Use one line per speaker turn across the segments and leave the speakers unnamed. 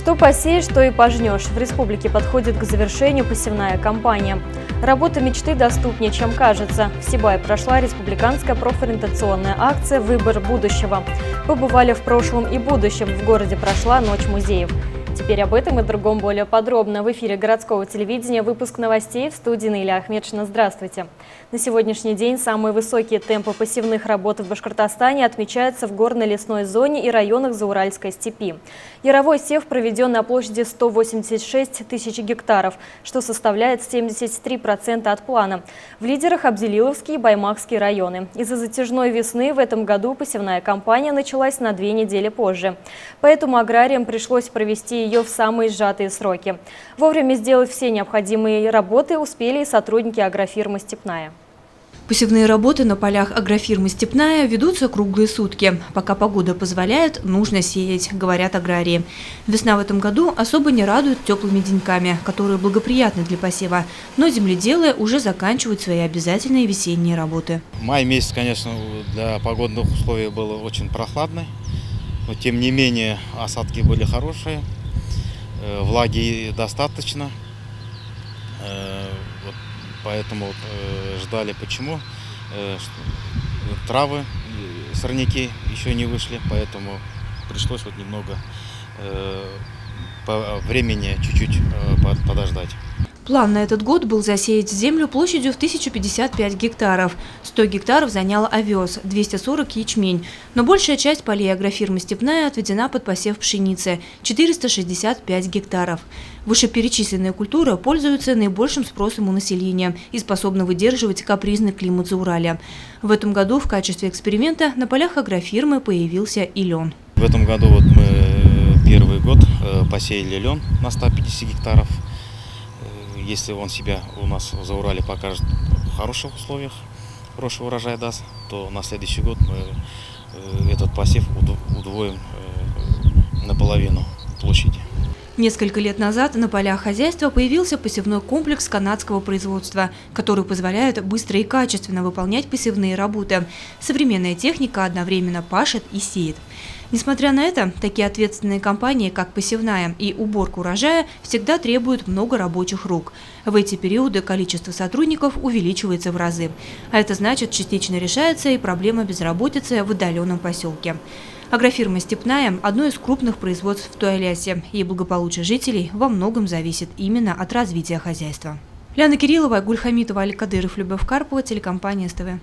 Что посеешь, то и пожнешь. В республике подходит к завершению посевная кампания. Работа мечты доступнее, чем кажется. В Сибае прошла республиканская профориентационная акция «Выбор будущего». Побывали в прошлом и будущем. В городе прошла ночь музеев. Теперь об этом и другом более подробно. В эфире городского телевидения выпуск новостей, в студии Наиля Ахмедшина. Здравствуйте. На сегодняшний день самые высокие темпы посевных работ в Башкортостане отмечаются в горно-лесной зоне и районах Зауральской степи. Яровой сев проведен на площади 186 тысяч гектаров, что составляет 73% от плана. В лидерах Абзелиловский и Баймакский районы. Из-за затяжной весны в этом году посевная кампания началась на 2 недели позже. Поэтому аграриям пришлось провести ее в самые сжатые сроки. Вовремя сделать все необходимые работы успели и сотрудники агрофирмы «Степная».
Посевные работы на полях агрофирмы «Степная» ведутся круглые сутки. Пока погода позволяет, нужно сеять, говорят аграрии. Весна в этом году особо не радует теплыми деньками, которые благоприятны для посева. Но земледелы уже заканчивают свои обязательные весенние работы.
Май месяц, конечно, для погодных условий был очень прохладный. Но тем не менее осадки были хорошие, влаги достаточно. Поэтому ждали почему. Травы, сорняки еще не вышли, поэтому пришлось немного по времени чуть-чуть подождать.
План на этот год был засеять землю площадью в 1055 гектаров. 100 гектаров занял овес, 240 – ячмень. Но большая часть полей агрофирмы «Степная» отведена под посев пшеницы – 465 гектаров. Вышеперечисленная культура пользуется наибольшим спросом у населения и способна выдерживать капризный климат Зауралья. В этом году в качестве эксперимента на полях агрофирмы появился и лен.
В этом году мы первый год посеяли лен на 150 гектаров. Если он себя у нас в Заурале покажет в хороших условиях, хороший урожай даст, то на следующий год мы этот посев удвоим наполовину площади.
Несколько лет назад на полях хозяйства появился посевной комплекс канадского производства, который позволяет быстро и качественно выполнять посевные работы. Современная техника одновременно пашет и сеет. Несмотря на это, такие ответственные компании, как посевная и уборка урожая, всегда требуют много рабочих рук. В эти периоды количество сотрудников увеличивается в разы. А это значит, частично решается и проблема безработицы в отдаленном поселке. Агрофирма «Степная» – одно из крупных производств в Туалясе, и благополучие жителей во многом зависит именно от развития хозяйства. Ляна Кириллова, Айгуль Хамитова, Али Кадыров, Любовь Карпова, телекомпания СТВ.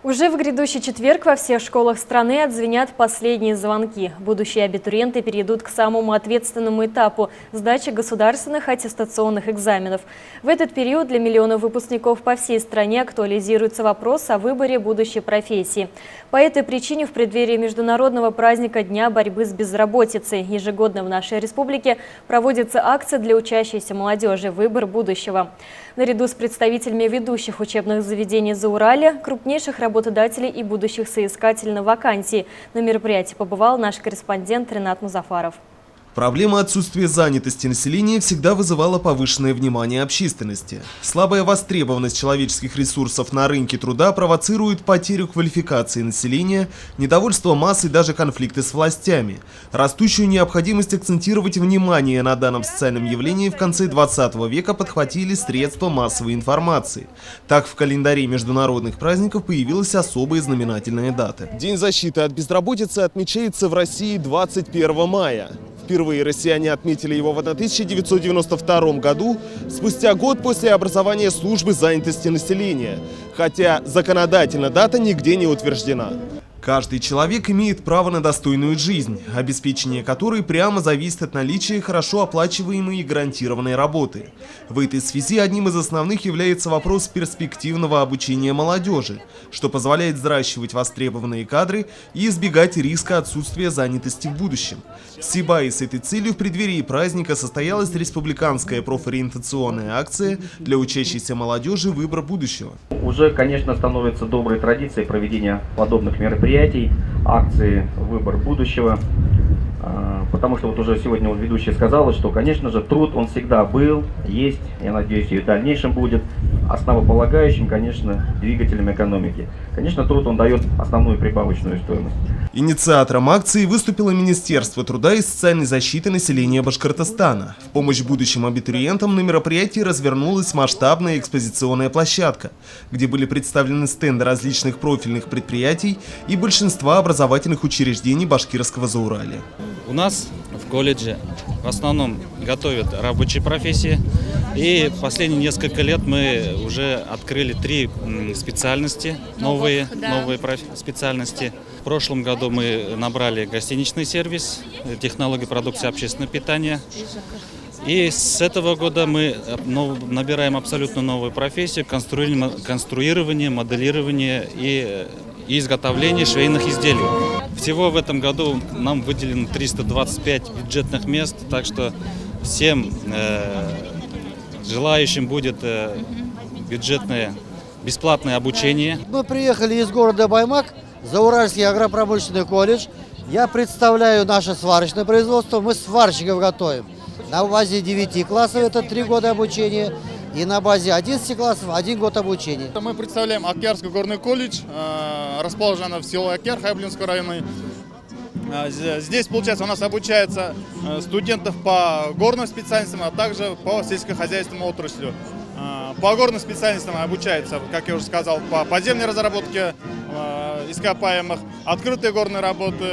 Уже в грядущий четверг во всех школах страны отзвенят последние звонки. Будущие абитуриенты перейдут к самому ответственному этапу – сдачи государственных аттестационных экзаменов. В этот период для миллионов выпускников по всей стране актуализируется вопрос о выборе будущей профессии. По этой причине в преддверии международного праздника Дня борьбы с безработицей ежегодно в нашей республике проводится акция для учащейся молодежи «Выбор будущего». Наряду с представителями ведущих учебных заведений Зауралья, крупнейших работодателей и будущих соискателей на вакансии, на мероприятии побывал наш корреспондент Ренат Музафаров.
Проблема отсутствия занятости населения всегда вызывала повышенное внимание общественности. Слабая востребованность человеческих ресурсов на рынке труда провоцирует потерю квалификации населения, недовольство масс и даже конфликты с властями. Растущую необходимость акцентировать внимание на данном социальном явлении в конце 20 века подхватили средства массовой информации. Так, в календаре международных праздников появилась особая знаменательная дата. День защиты от безработицы отмечается в России 21 мая. Впервые россияне отметили его в 1992 году, спустя год после образования службы занятости населения, хотя законодательно дата нигде не утверждена. Каждый человек имеет право на достойную жизнь, обеспечение которой прямо зависит от наличия хорошо оплачиваемой и гарантированной работы. В этой связи одним из основных является вопрос перспективного обучения молодежи, что позволяет взращивать востребованные кадры и избегать риска отсутствия занятости в будущем. В Сибае с этой целью в преддверии праздника состоялась республиканская профориентационная акция для учащейся молодежи «Выбор будущего».
Уже, конечно, становится доброй традицией проведения подобных мероприятий, акции «Выбор будущего», потому что вот уже сегодня ведущая сказала, что, конечно же, труд он всегда был, есть, я надеюсь, и в дальнейшем будет, основополагающим, конечно, двигателем экономики. Конечно, труд он дает основную прибавочную стоимость.
Инициатором акции выступило Министерство труда и социальной защиты населения Башкортостана. В помощь будущим абитуриентам на мероприятии развернулась масштабная экспозиционная площадка, где были представлены стенды различных профильных предприятий и большинства образовательных учреждений Башкирского Зауралья.
У нас в колледже в основном готовят рабочие профессии, и последние несколько лет мы уже открыли 3 специальности, новые специальности. В прошлом году мы набрали гостиничный сервис, технологии продукции общественного питания. И с этого года мы набираем абсолютно новую профессию – конструирование, моделирование и изготовление швейных изделий. Всего в этом году нам выделено 325 бюджетных мест, так что всем желающим будет бюджетное бесплатное обучение.
Мы приехали из города Баймак, Зауральский агропромышленный колледж. Я представляю наше сварочное производство. Мы сварщиков готовим. На базе 9 классов это 3 года обучения. И на базе 11 классов 1 год обучения.
Мы представляем Окярский горный колледж, расположен в селе Окяр Хайблинского района. Здесь, получается, у нас обучаются студентов по горным специальностям, а также по сельскохозяйственному отраслю. По горным специальностям обучаются, как я уже сказал, по подземной разработке ископаемых, открытые горные работы,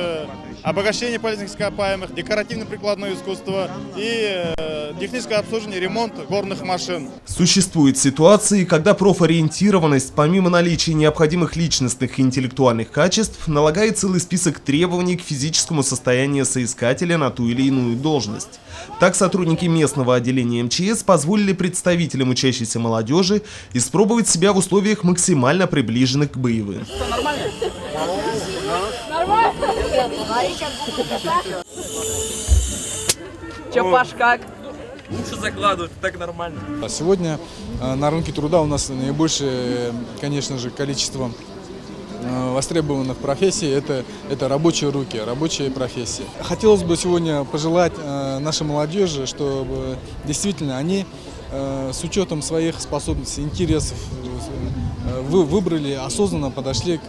обогащение полезных ископаемых, декоративно-прикладное искусство и техническое обслуживание, ремонт горных машин.
Существуют ситуации, когда профориентированность, помимо наличия необходимых личностных и интеллектуальных качеств, налагает целый список требований к физическому состоянию соискателя на ту или иную должность. Так, сотрудники местного отделения МЧС позволили представителям учащейся молодежи испробовать себя в условиях максимально приближенных к боевым.
Че, Паш, как? Лучше закладывать, так нормально.
Сегодня на рынке труда у нас наибольшее, конечно же, количество востребованных профессий – это рабочие руки, рабочие профессии. Хотелось бы сегодня пожелать нашей молодежи, чтобы действительно они с учетом своих способностей, интересов выбрали, осознанно подошли к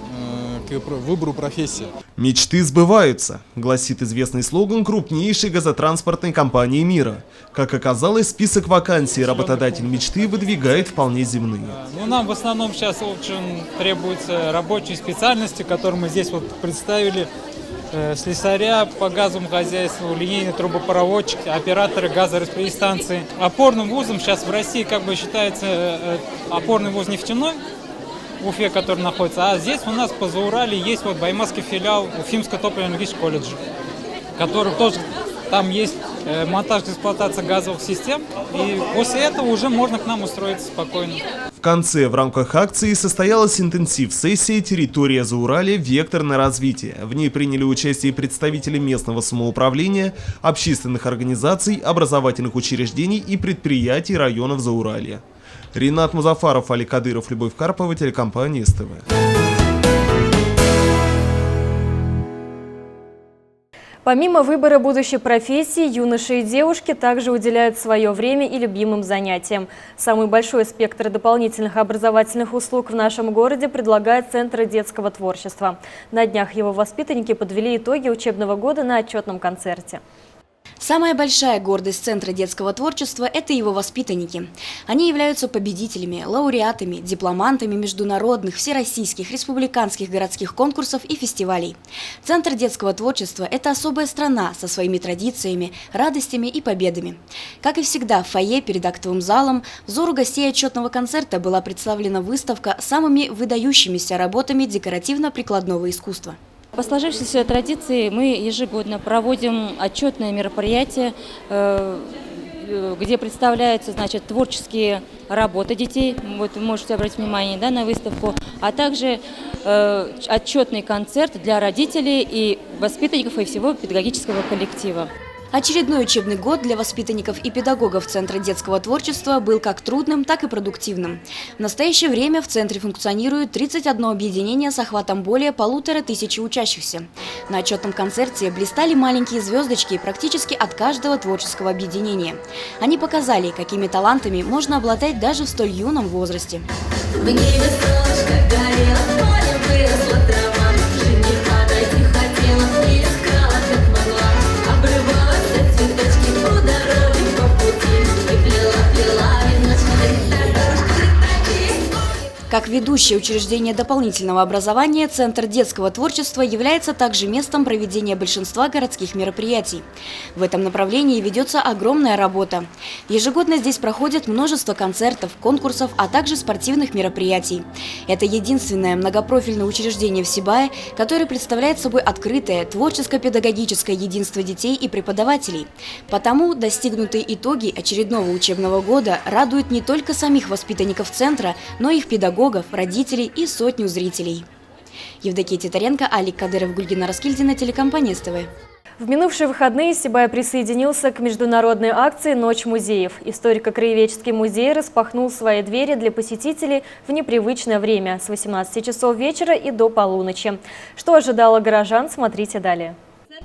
выбору профессии.
«Мечты сбываются», гласит известный слоган крупнейшей газотранспортной компании мира. Как оказалось, список вакансий работодатель мечты выдвигает вполне земные.
Нам в основном сейчас очень требуются рабочие специальности, которые мы здесь вот представили. Слесаря по газовому хозяйству, линейный трубопроводчик, операторы газораспределительной станции. Опорным вузом сейчас в России как бы считается опорный вуз нефтяной в Уфе, который находится. А здесь у нас по Заурале есть вот баймакский филиал Уфимского топливно-энергетического колледжа, который тоже там есть монтаж и эксплуатация газовых систем. И после этого уже можно к нам устроиться спокойно.
В конце в рамках акции состоялась интенсив-сессия «Территория Зауралья. Векторное развитие». В ней приняли участие представители местного самоуправления, общественных организаций, образовательных учреждений и предприятий районов Зауралья. Ринат Музафаров, Али Кадыров, Любовь Карпова, телекомпания СТВ.
Помимо выбора будущей профессии, юноши и девушки также уделяют свое время и любимым занятиям. Самый большой спектр дополнительных образовательных услуг в нашем городе предлагает Центр детского творчества. На днях его воспитанники подвели итоги учебного года на отчетном концерте.
Самая большая гордость Центра детского творчества – это его воспитанники. Они являются победителями, лауреатами, дипломантами международных, всероссийских, республиканских городских конкурсов и фестивалей. Центр детского творчества – это особая страна со своими традициями, радостями и победами. Как и всегда, в фойе перед актовым залом взору гостей отчетного концерта была представлена выставка с самыми выдающимися работами декоративно-прикладного искусства.
По сложившейся традиции мы ежегодно проводим отчетные мероприятия, где представляются, творческие работы детей. Вот вы можете обратить внимание, на выставку, а также отчетный концерт для родителей и воспитанников и всего педагогического коллектива.
Очередной учебный год для воспитанников и педагогов Центра детского творчества был как трудным, так и продуктивным. В настоящее время в Центре функционирует 31 объединение с охватом более 1500 учащихся. На отчетном концерте блистали маленькие звездочки практически от каждого творческого объединения. Они показали, какими талантами можно обладать даже в столь юном возрасте.
В небе солнышко горело, в поле выросла трава, жениха найти хотела, не искала, как могла. Обрывалась от цветочки по дороге, по пути, и плела веночки, дорожки такие.
Как ведущее учреждение дополнительного образования, Центр детского творчества является также местом проведения большинства городских мероприятий. В этом направлении ведется огромная работа. Ежегодно здесь проходит множество концертов, конкурсов, а также спортивных мероприятий. Это единственное многопрофильное учреждение в Сибае, которое представляет собой открытое, творческо-педагогическое единство детей и преподавателей. Потому достигнутые итоги очередного учебного года радуют не только самих воспитанников Центра, но и их педагогов, родителей и сотню зрителей. Евдокия Титаренко, Алик Кадыров, Гульгина Раскильдина, телекомпания СТВ.
В минувшие выходные Сибай присоединился к международной акции «Ночь музеев». Историко-краеведческий музей распахнул свои двери для посетителей в непривычное время с 18 часов вечера и до полуночи. Что ожидало горожан, смотрите далее.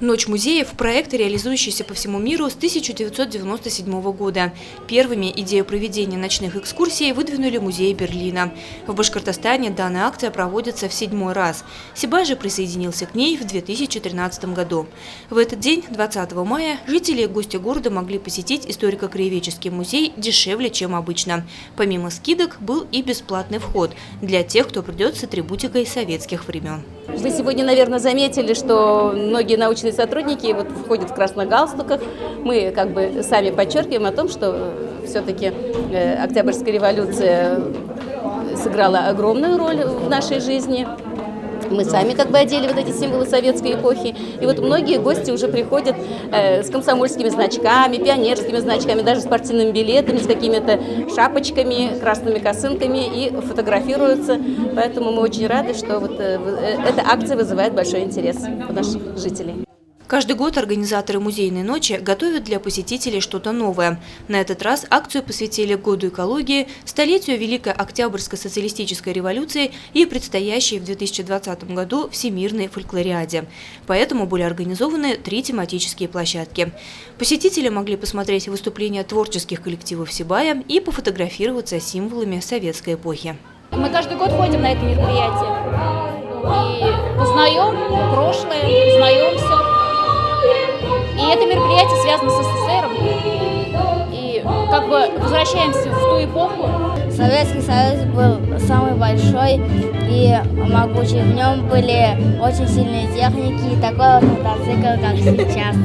«Ночь музеев» – проект, реализующийся по всему миру с 1997 года. Первыми идею проведения ночных экскурсий выдвинули музеи Берлина. В Башкортостане данная акция проводится в 7-й раз. Сибай же присоединился к ней в 2013 году. В этот день, 20 мая, жители и гости города могли посетить историко-краеведческий музей дешевле, чем обычно. Помимо скидок был и бесплатный вход для тех, кто придет с атрибутикой советских времен.
Вы сегодня, наверное, заметили, что многие научные сотрудники входят в красных галстуках. Мы сами подчеркиваем о том, что все-таки Октябрьская революция сыграла огромную роль в нашей жизни. Мы сами одели эти символы советской эпохи. И многие гости уже приходят с комсомольскими значками, пионерскими значками, даже спортивными билетами, с какими-то шапочками, красными косынками и фотографируются. Поэтому мы очень рады, что эта акция вызывает большой интерес у наших жителей.
Каждый год организаторы музейной ночи готовят для посетителей что-то новое. На этот раз акцию посвятили Году экологии, столетию Великой Октябрьской социалистической революции и предстоящей в 2020 году Всемирной фольклориаде. Поэтому были организованы 3 тематические площадки. Посетители могли посмотреть выступления творческих коллективов Сибая и пофотографироваться с символами советской эпохи.
Мы каждый год ходим на это мероприятие и познаем прошлое, познаем все. И это мероприятие связано с СССР, и возвращаемся в ту эпоху.
Советский Союз был самый большой и могучий. В нем были очень сильные техники и такой мотоцикл, как сейчас.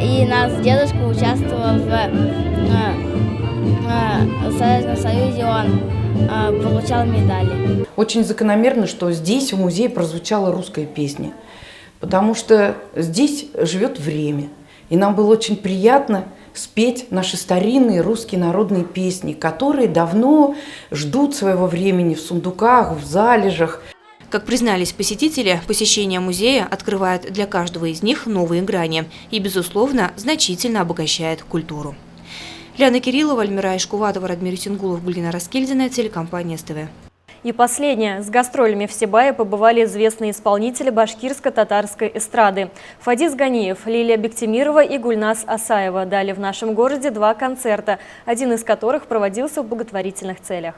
И наш дедушка участвовал в Советском Союзе, он получал медали.
Очень закономерно, что здесь в музее прозвучала русская песня. Потому что здесь живет время. И нам было очень приятно спеть наши старинные русские народные песни, которые давно ждут своего времени в сундуках, в залежах.
Как признались посетители, посещение музея открывает для каждого из них новые грани и, безусловно, значительно обогащает культуру. Ляна Кириллова, Альмира Ишкуватова, Радмир Исенгулов, Гульгина Раскильдина, телекомпания СТВ.
И последнее. С гастролями в Сибае побывали известные исполнители башкирско-татарской эстрады. Фадис Ганиев, Лилия Бектимирова и Гульнас Асаева дали в нашем городе 2 концерта, один из которых проводился в благотворительных целях.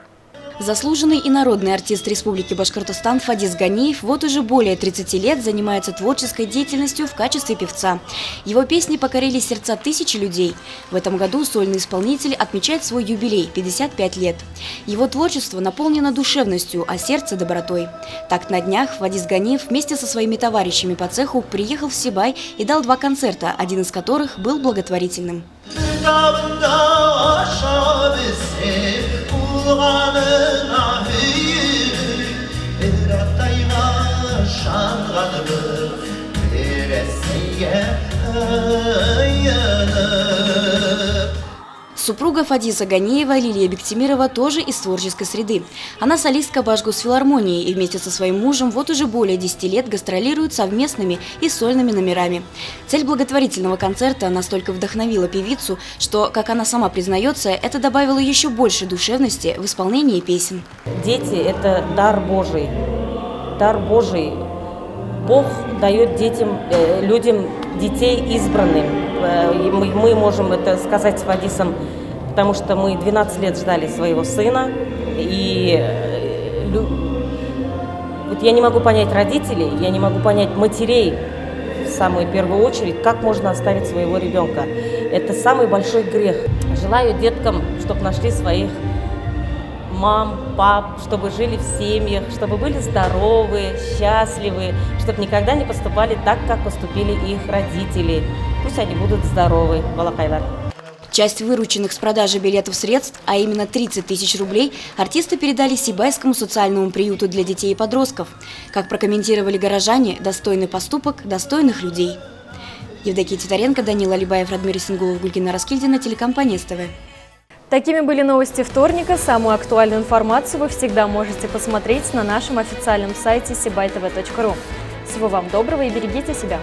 Заслуженный и народный артист Республики Башкортостан Фадис Ганиев уже более 30 лет занимается творческой деятельностью в качестве певца. Его песни покорили сердца тысячи людей. В этом году сольный исполнитель отмечает свой юбилей – 55 лет. Его творчество наполнено душевностью, а сердце – добротой. Так, на днях Фадис Ганиев вместе со своими товарищами по цеху приехал в Сибай и дал 2 концерта, один из которых был благотворительным. Супруга Фадиса Ганеева Лилия Бектимирова тоже из творческой среды. Она солистка Башгосфилармонии и вместе со своим мужем вот уже более 10 лет гастролирует совместными и сольными номерами. Цель благотворительного концерта настолько вдохновила певицу, что, как она сама признается, это добавило еще больше душевности в исполнении песен.
Дети – это дар Божий. Дар Божий. Бог дает детям, людям детей избранным. Мы можем это сказать с Фадисом, потому что мы 12 лет ждали своего сына. И вот я не могу понять родителей, я не могу понять матерей в самую первую очередь, как можно оставить своего ребенка. Это самый большой грех. Желаю деткам, чтобы нашли своих мам, пап, чтобы жили в семьях, чтобы были здоровы, счастливы, чтобы никогда не поступали так, как поступили их родители. Пусть они будут здоровы. Балакайлар.
Часть вырученных с продажи билетов средств, а именно 30 тысяч рублей, артисты передали Сибайскому социальному приюту для детей и подростков. Как прокомментировали горожане, достойный поступок достойных людей. Евдокия Титаренко, Данила Алибаев, Радмир Исенгулов, Гульгина Раскильдина, телекомпания СТВ.
Такими были новости вторника. Самую актуальную информацию вы всегда можете посмотреть на нашем официальном сайте sibaytv.ru. Всего вам доброго и берегите себя.